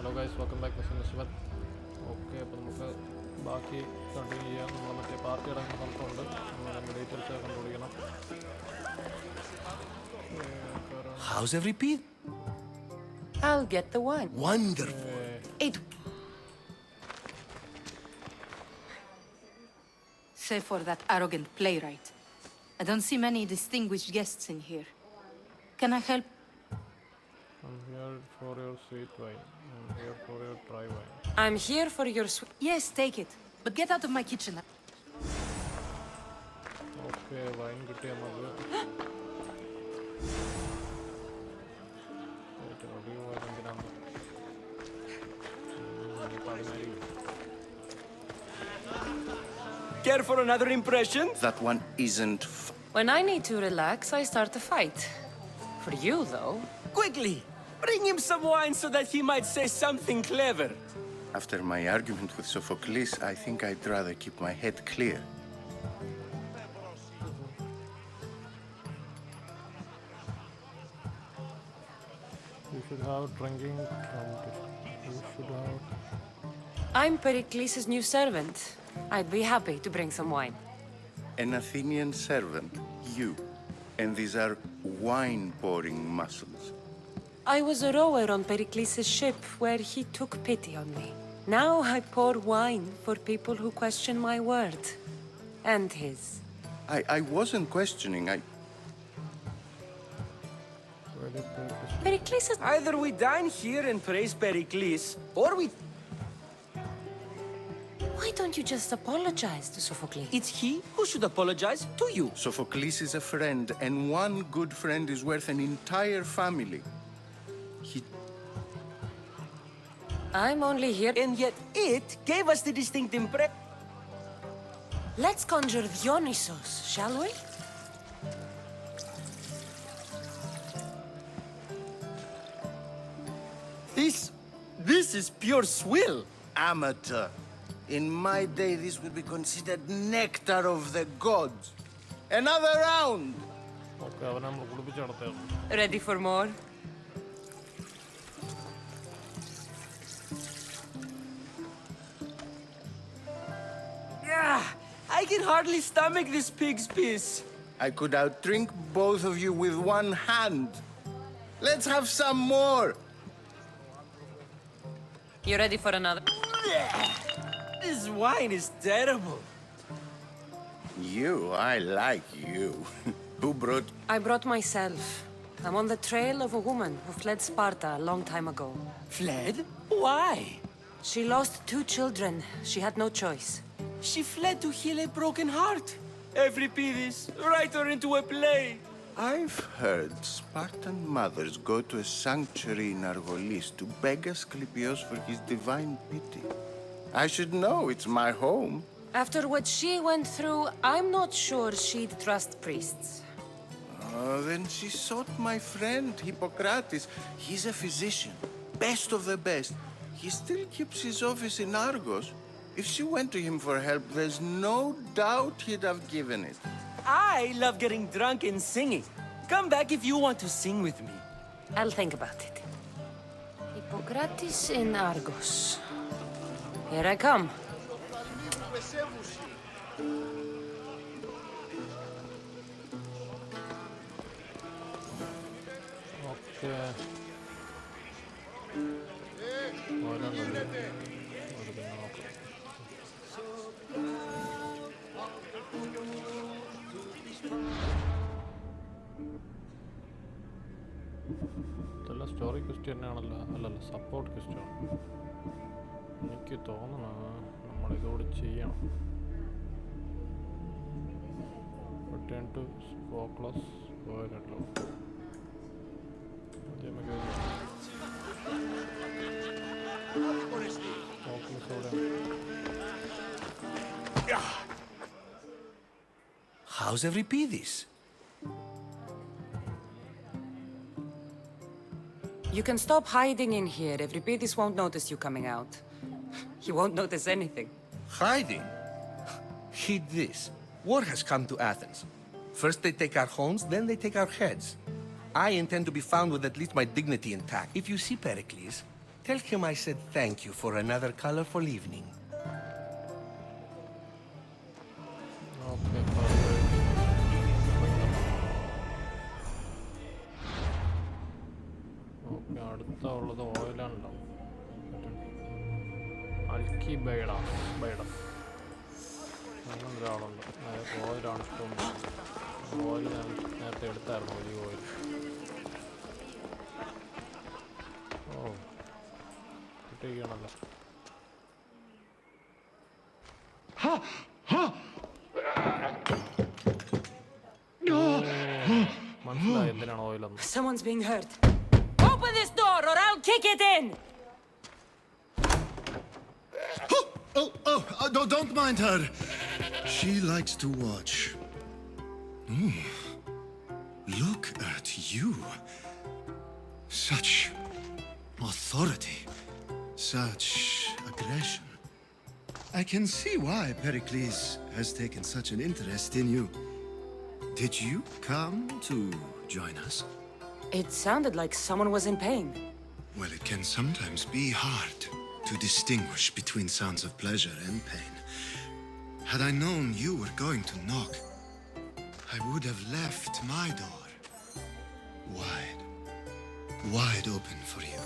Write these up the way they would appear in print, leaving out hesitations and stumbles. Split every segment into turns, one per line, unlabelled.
Hello guys, welcome back mister Shivan. Okay, അപ്പോൾ നമുക്ക് ബാക്കി കണ്ടിന്യൂ ചെയ്യാം. നമ്മൾ മറ്റേ പാർട്ടി അടങ്ങുന്ന സ്ഥലത്തുണ്ട്. നമ്മൾ ഡീറ്റെയിൽസ് കണ്ടുപിടിക്കണം.
How's every piece?
I'll get the wine.
Wonderful.
It. Say for that arrogant playwright. I don't see many distinguished guests in here. Can I help?
I'm here for your sweet wine. I'm here for your dry wine.
I'm here for your Yes, take it. But get out of my kitchen.
Okay, wine കിട്ടിയാൽ മതി.
Care for another impression?
That one isn't
When I need to relax, I start a fight. For you, though.
Quickly! Bring him some wine so that he might say something clever.
After my argument with Sophocles, I think I'd rather keep my head clear.
You should have drinking competition. You should have...
I'm Pericles' new servant. I'd be happy to bring some wine.
An Athenian servant, you. And these are wine-pouring muscles.
I was a rower on Pericles' ship where he took pity on me. Now I pour wine for people who question my word. And his.
I wasn't questioning,
Pericles is...
Either we dine here and praise Pericles, or we...
Why don't you just apologize to Sophocles?
It's he who should apologize to you.
Sophocles is a friend, and one good friend is worth an entire family.
I'm only here...
And yet it gave us the distinct impression.
Let's conjure Dionysos, shall we?
This is pure swill.
Amateur. In my day, this would be considered nectar of the gods. Another round!
Okay, അവനെ നമ്മൾ കുളിപ്പിച്ച് നടത്തുകയാണ്.
Ready for more?
Yeah, I can hardly stomach this pig's piss.
I could outdrink both of you with one hand. Let's have some more!
You ready for another?
This wine is terrible.
I like you. Who brought...
I brought myself. I'm on the trail of a woman who fled Sparta a long time ago.
Fled? Why?
She lost 2 children. She had no choice.
She fled to heal a broken heart. Every Pidis, write her into a play.
I've heard Spartan mothers go to a sanctuary in Argolis to beg Asclepios for his divine pity. I should know, it's my home.
After what she went through, I'm not sure she'd trust priests.
Then she sought my friend, Hippocrates. He's a physician, best of the best. He still keeps his office in Argos. If she went to him for help, there's no doubt he'd have given it.
I love getting drunk and singing. Come back if you want to sing with me.
I'll think about it. Hippocrates in Argos. Here I come.
Okay, ഓരോന്നുണ്ട്. അത് പിന്നെ നോക്കാം. ഇതെല്ലാം story question തന്നെയാണല്ലോ. അല്ലല്ല, support ക്വസ്റ്റാണ്. എനിക്ക് തോന്നണം നമ്മളിതോട് ചെയ്യണം. റിട്ടേൺ ടു ഫോക്ലസ് പോയല്ലോ.
How's every Pidis?
You can stop hiding in here. Evripidis won't notice you coming out. He won't notice anything.
Hiding? Heed this. War has come to Athens. First they take our homes, then they take our heads. I intend to be found with at least my dignity intact. If you see Pericles, Tell him I said thank you for another colorful evening.
Okay okay അടുത്ത ഉള്ളത് ഓയിലാണല്ലോ അൽക്കി ബൈഡസ് അങ്ങനെ ഒരാളുണ്ട് ഓയിലാണ് ഇഷ്ടം oil ഞാൻ നേരത്തെ എടുത്തായിരുന്നു olive oil ഓ കിട്ടിയിരിക്കണല്ലോ മനസ്സിലായി എന്തിനാണ് ഓയിലെന്ന്
Someone's being hurt. Open this door or I'll kick it in!
No, don't mind her. She likes to watch. Look at you. Such authority. Such aggression. I can see why Pericles has taken such an interest in you. Did you come to join us?
It sounded like someone was in pain.
Well, it can sometimes be hard to distinguish between sounds of pleasure and pain. Had I known you were going to knock, I would have left my door wide open for you.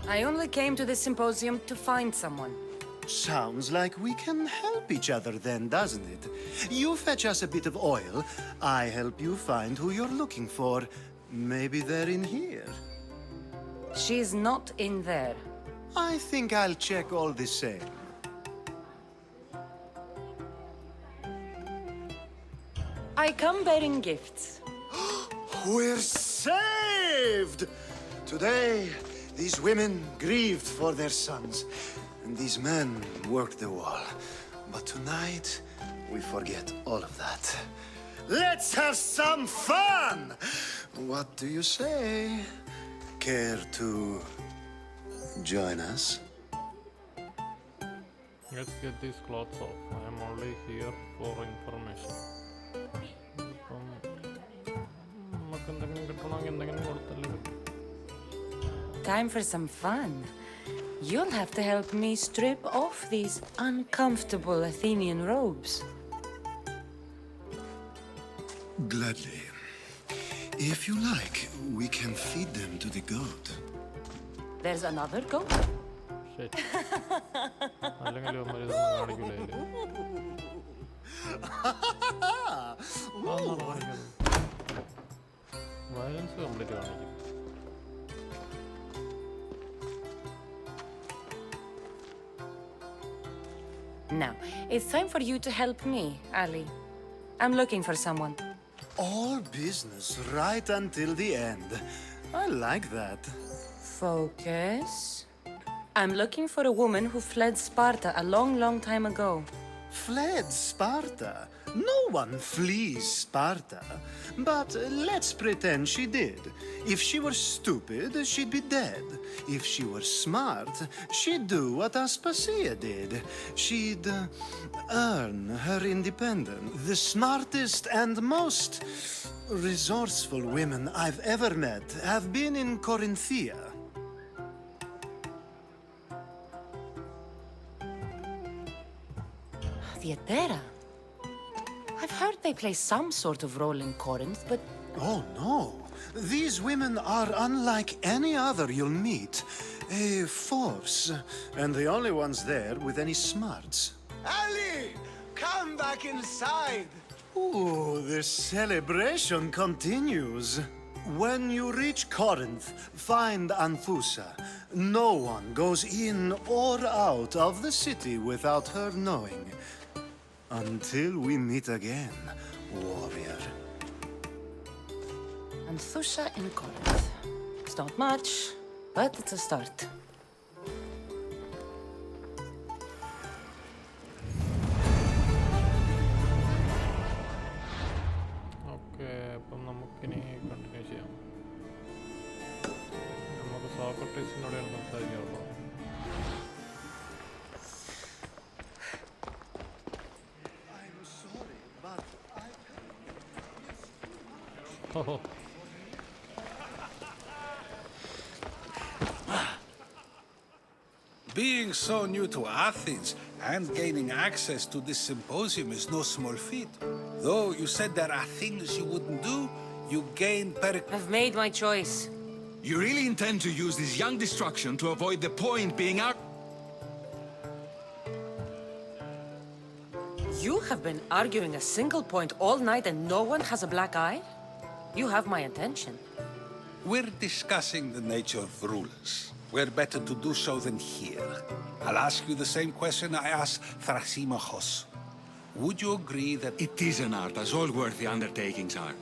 I only came to this symposium to find someone.
Sounds like we can help each other then, doesn't it? You fetch us a bit of oil, I help you find who you're looking for. Maybe they're in here.
She's not in there.
I think I'll check all the same.
I come bearing gifts.
We're saved! Today, these women grieved for their sons, and these men worked the wall. But tonight, we forget all of that. Let's have some fun! What do you say? Care to join us?
Let's get these clothes off. I am only here for information. ഇപ്പം നമുക്ക് എന്തെങ്കിലും കിട്ടണമെങ്കിൽ എന്തെങ്കിലും കൊടുത്തല്ലേ കിട്ടും
Time for some fun. You'll have to help me strip off these uncomfortable Athenian robes.
Gladly. If you like, we can feed them to the goat.
There's another goat?
ശരി അല്ലെങ്കിൽ ഇവന്മാർ ഇതൊന്നും കാണിക്കില്ല വയലൻസ് കംപ്ലീറ്റ് കാണിക്കും
Now, it's time for you to help me, Ali. I'm looking for someone.
All business right until the end. I like that.
Focus. I'm looking for a woman who fled Sparta a long, long time ago.
Fled Sparta? No one flees Sparta. But let's pretend she did. If she were stupid, she'd be dead. If she were smart, she'd do what Aspasia did. She'd earn her independence. The smartest and most resourceful women I've ever met have been in Corinthia.
Theatera? I've heard they play some sort of role in Corinth, but
Oh, no. These women are unlike any other you'll meet. A force, and the only ones there with any smarts. Ali! Come back inside! Ooh, the celebration continues. When you reach Corinth, find Anthusa. No one goes in or out of the city without her knowing. Until we meet again, warrior.
Anthusa in Corinth. It's not much, but it's a start.
Okay അപ്പം നമുക്കിനി continue ചെയ്യാം നമുക്ക് സോക്രട്ടീസിനോടെയാണ് സംസാരിക്കാറുള്ളത് Oh,
Being so new to Athens and gaining access to this symposium is no small feat. Though you said there are things you wouldn't do, you gain
I've made my choice.
You really intend to use this young destruction to avoid the point being out?
You have been arguing a single point all night and no one has a black eye? You have my attention.
We're discussing the nature of rulers. Where better to do so than here? I'll ask you the same question I asked Thrasymachos. Would you agree that
It is an art, as all worthy undertakings are.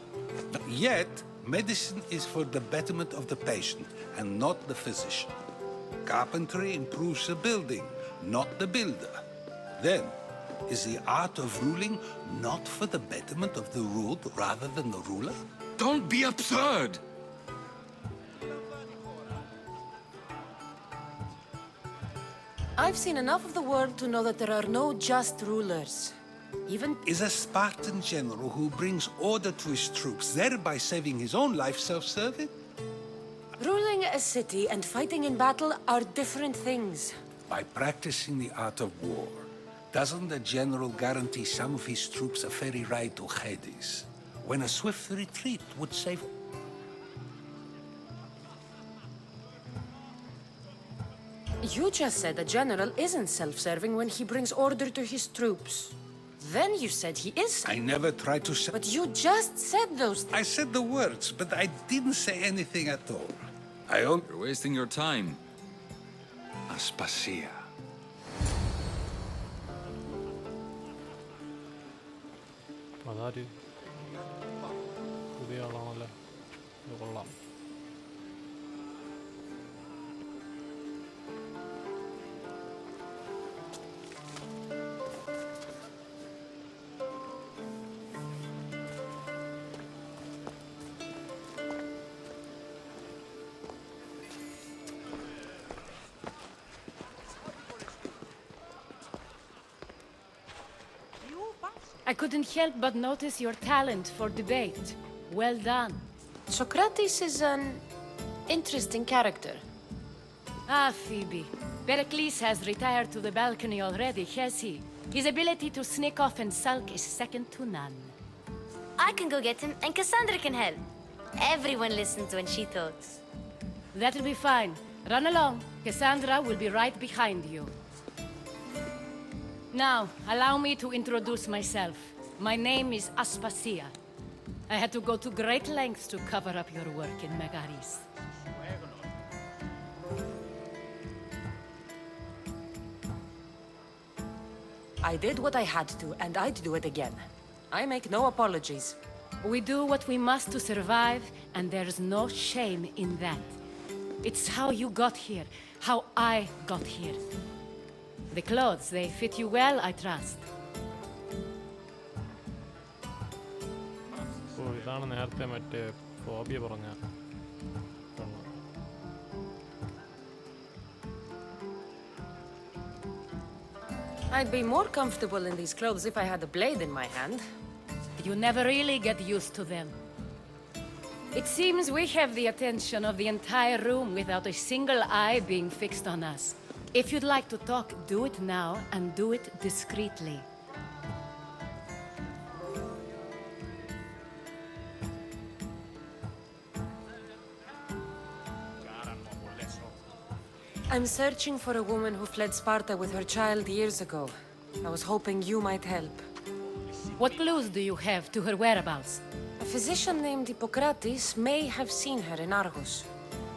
Yet, medicine is for the betterment of the patient and not the physician. Carpentry improves the building, not the builder. Then, is the art of ruling not for the betterment of the ruled rather than the ruler?
Don't be absurd!
I've seen enough of the world to know that there are no just rulers. Even
Is a Spartan general who brings order to his troops, thereby saving his own life, self-serving?
ruling a city and fighting in battle are different things.
By practicing the art of war, doesn't the general guarantee some of his troops a ferry ride to Hades, when a swift retreat would save...
You just said a general isn't self-serving when he brings order to his troops. Then you said he is.
I never tried to say...
But you just said those things.
I said the words, but I didn't say anything at all. I only...
You're wasting your time. Aspasia.
അതാര് പുതിയ ആളാണല്ലേ ഇത് കൊള്ളാം
I couldn't help but notice your talent for debate. Well done.
Socrates is an interesting character.
Ah, Phoebe. Pericles has retired to the balcony already, has he? His ability to sneak off and sulk is second to none.
I can go get him, and Cassandra can help. Everyone listens when she talks.
That'll be fine. Run along. Cassandra will be right behind you. Now, allow me to introduce myself. My name is Aspasia. I had to go to great lengths to cover up your work in Megaris.
I did what I had to, and I'd do it again. I make no apologies.
We do what we must to survive, and there's no shame in that. It's how you got here, how I got here. The clothes, they fit you well, I trust.
ഓ ഇതാണ് നേരത്തെ മറ്റേ phobia പറഞ്ഞ പെണ്ണ്.
I'd be more comfortable in these clothes if I had a blade in my hand.
You never really get used to them. It seems we have the attention of the entire room without a single eye being fixed on us. If you'd like to talk, do it now, and do it discreetly.
I'm searching for a woman who fled Sparta with her child years ago. I was hoping you might help.
What clues do you have to her whereabouts?
A physician named Hippocrates may have seen her in Argos.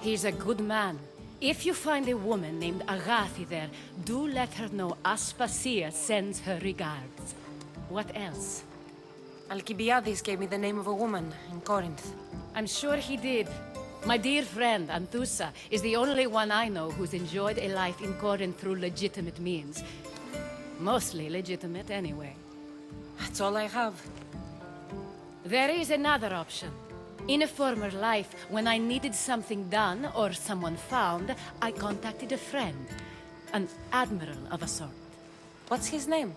He's a good man. If you find a woman named Agathi there, do let her know Aspasia sends her regards. What else?
Alcibiades gave me the name of a woman in Corinth.
I'm sure he did. My dear friend, Anthusa, is the only one I know who's enjoyed a life in Corinth through legitimate means. Mostly legitimate, anyway.
That's all I have.
There is another option. In a former life, when I needed something done or someone found, I contacted a friend. An admiral of a sort.
What's his name?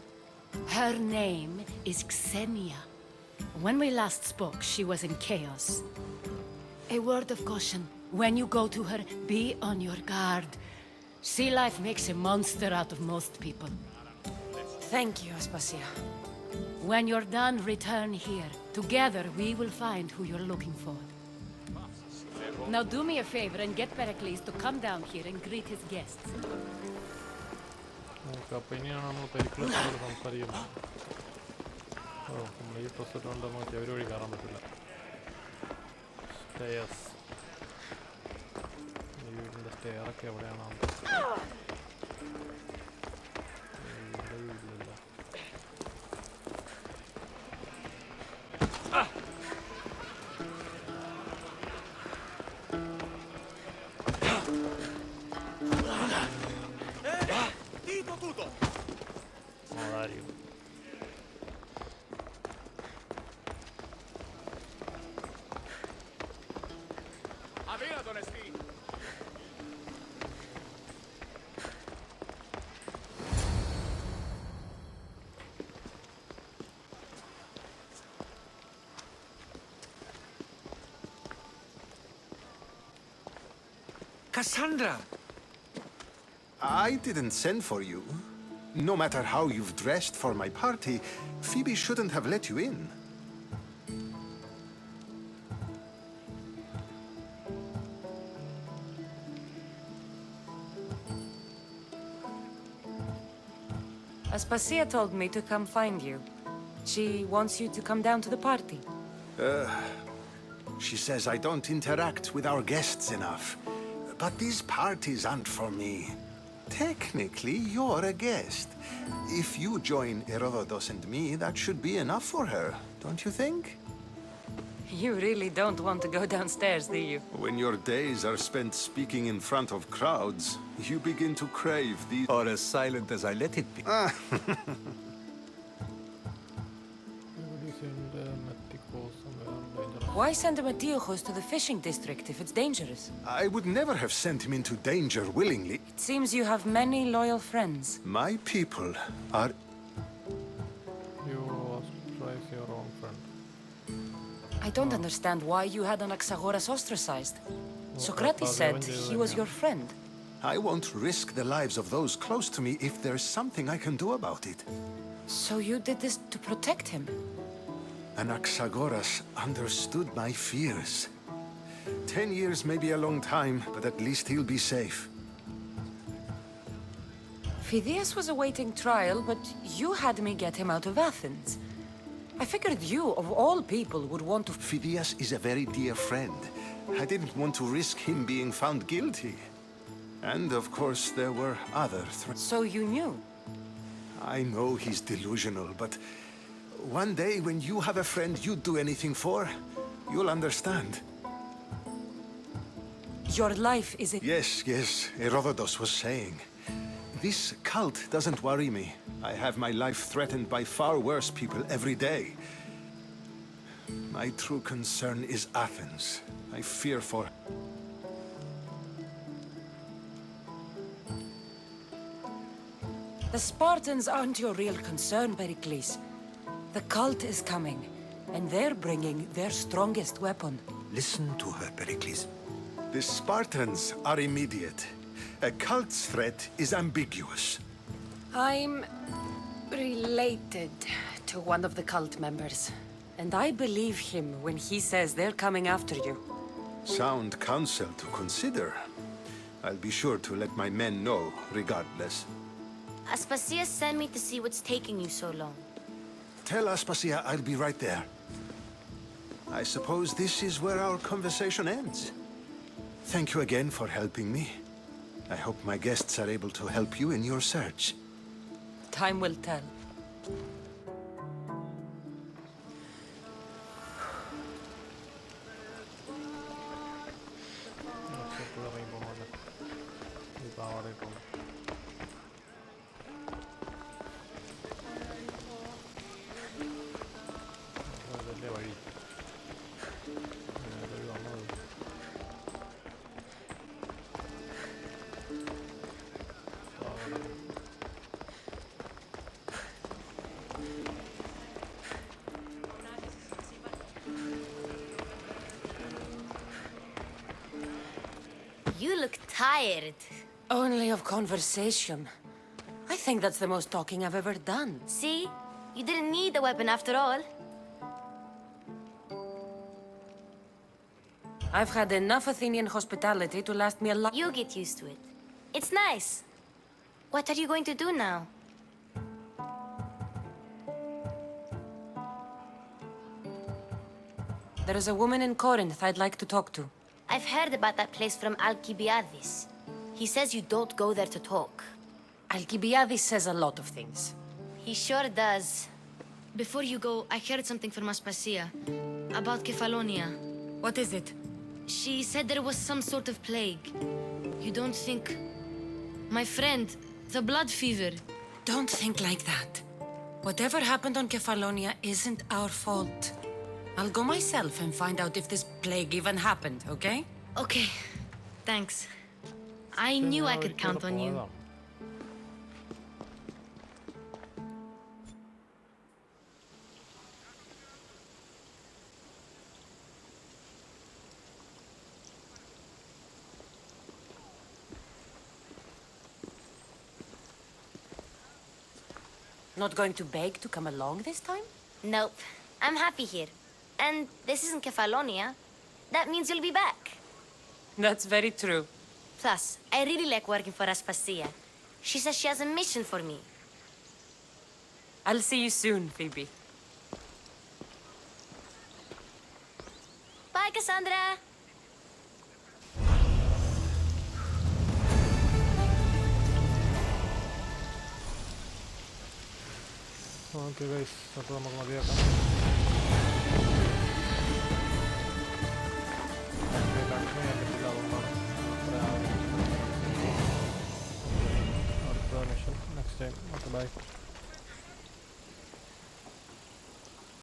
Her name is Xenia. When we last spoke, she was in chaos. A word of caution. When you go to her, be on your guard. Sea life makes a monster out of most people.
Thank you, Aspasia.
When you're done, return here. Together, we will find who you're looking for. Now do me a favor and get Pericles to come down here and greet his guests.
Okay, അപ്പോൾ ഇനിയാണ് നമ്മൾ പെരിക്ലസിനോട് സംസാരിക്കുന്നത്. ഓ, നമ്മൾ ഈ dress ഇട്ടുകൊണ്ട് നമുക്ക് ഒരു വഴി കയറാൻ പറ്റില്ല. സ്റ്റെയർസ്. ഈ വീടിൻ്റെ സ്റ്റെയറൊക്കെ എവിടെയാണ്? ഇല്ലല്ലോ. Odario.
Cassandra! I didn't send for you. No matter how you've dressed for my party, Phoebe shouldn't have let you in.
Aspasia told me to come find you. She wants you to come down to the party.
She says I don't interact with our guests enough. But these parties aren't for me. Technically, you're a guest. If you join Herodotus and me, that should be enough for her, don't you think?
You really don't want to go downstairs, do you?
When your days are spent speaking in front of crowds, you begin to crave these...
Or as silent as I let it be.
Why send Metiojos to the fishing district if it's dangerous?
I would never have sent him into danger willingly.
It seems you have many loyal friends.
My people are...
You ostracize your own friend.
I don't understand why you had Anaxagoras ostracized. Socrates said he was your friend.
I won't risk the lives of those close to me if there's something I can do about it.
So you did this to protect him?
Anaxagoras understood my fears. 10 years may be a long time, but at least he'll be safe.
Phidias was awaiting trial, but you had me get him out of Athens. I figured you, of all people, would want to...
Phidias is a very dear friend. I didn't want to risk him being found guilty. And, of course, there were other threats.
So you knew?
I know he's delusional, but... one day, when you have a friend you'd do anything for, you'll understand.
Your life is...
Yes, Herodotus was saying. This cult doesn't worry me. I have my life threatened by far worse people every day. My true concern is Athens. I fear for...
The Spartans aren't your real concern, Pericles. The cult is coming, and they're bringing their strongest weapon.
Listen to her, Pericles. The Spartans are immediate. A cult's threat is ambiguous.
I'm... related to one of the cult members. And I believe him when he says they're coming after you.
Sound counsel to consider. I'll be sure to let my men know, regardless.
Aspasia sent me to see what's taking you so long.
Tell Aspasia I'll be right there. I suppose this is where our conversation ends. Thank you again for helping me. I hope my guests are able to help you in your search.
Time will tell.
You look tired.
Only of conversation. I think that's the most talking I've ever done.
See? You didn't need the weapon after all.
I've had enough Athenian hospitality to last me a lot.
You get used to it. It's nice. What are you going to do now?
There is a woman in Corinth I'd like to talk to.
I've heard about that place from Alcibiades. He says you don't go there to talk.
Alcibiades says a lot of things.
He sure does. Before you go, I heard something from Aspasia about Kefalonia.
What is it?
She said there was some sort of plague. You don't think... My friend, the blood fever.
Don't think like that. Whatever happened on Kefalonia isn't our fault. I'll go myself and find out if this plague even happened, okay?
Okay, thanks. I knew I could count on you.
Not going to beg to come along this time?
Nope, I'm happy here. And this isn't Kefalonia. That means you'll be back.
That's very true.
Plus, I really like working for Aspasia. She says she has a mission for me.
I'll see you soon, Phoebe.
Bye, Cassandra!
Okay guys, അപ്പോൾ നമുക്ക് മതിയാക്കാം. Continue ചെയ്യാൻ പറ്റില്ല, അതുകൊണ്ടാണ് അടുത്ത mission next time. Okay bye.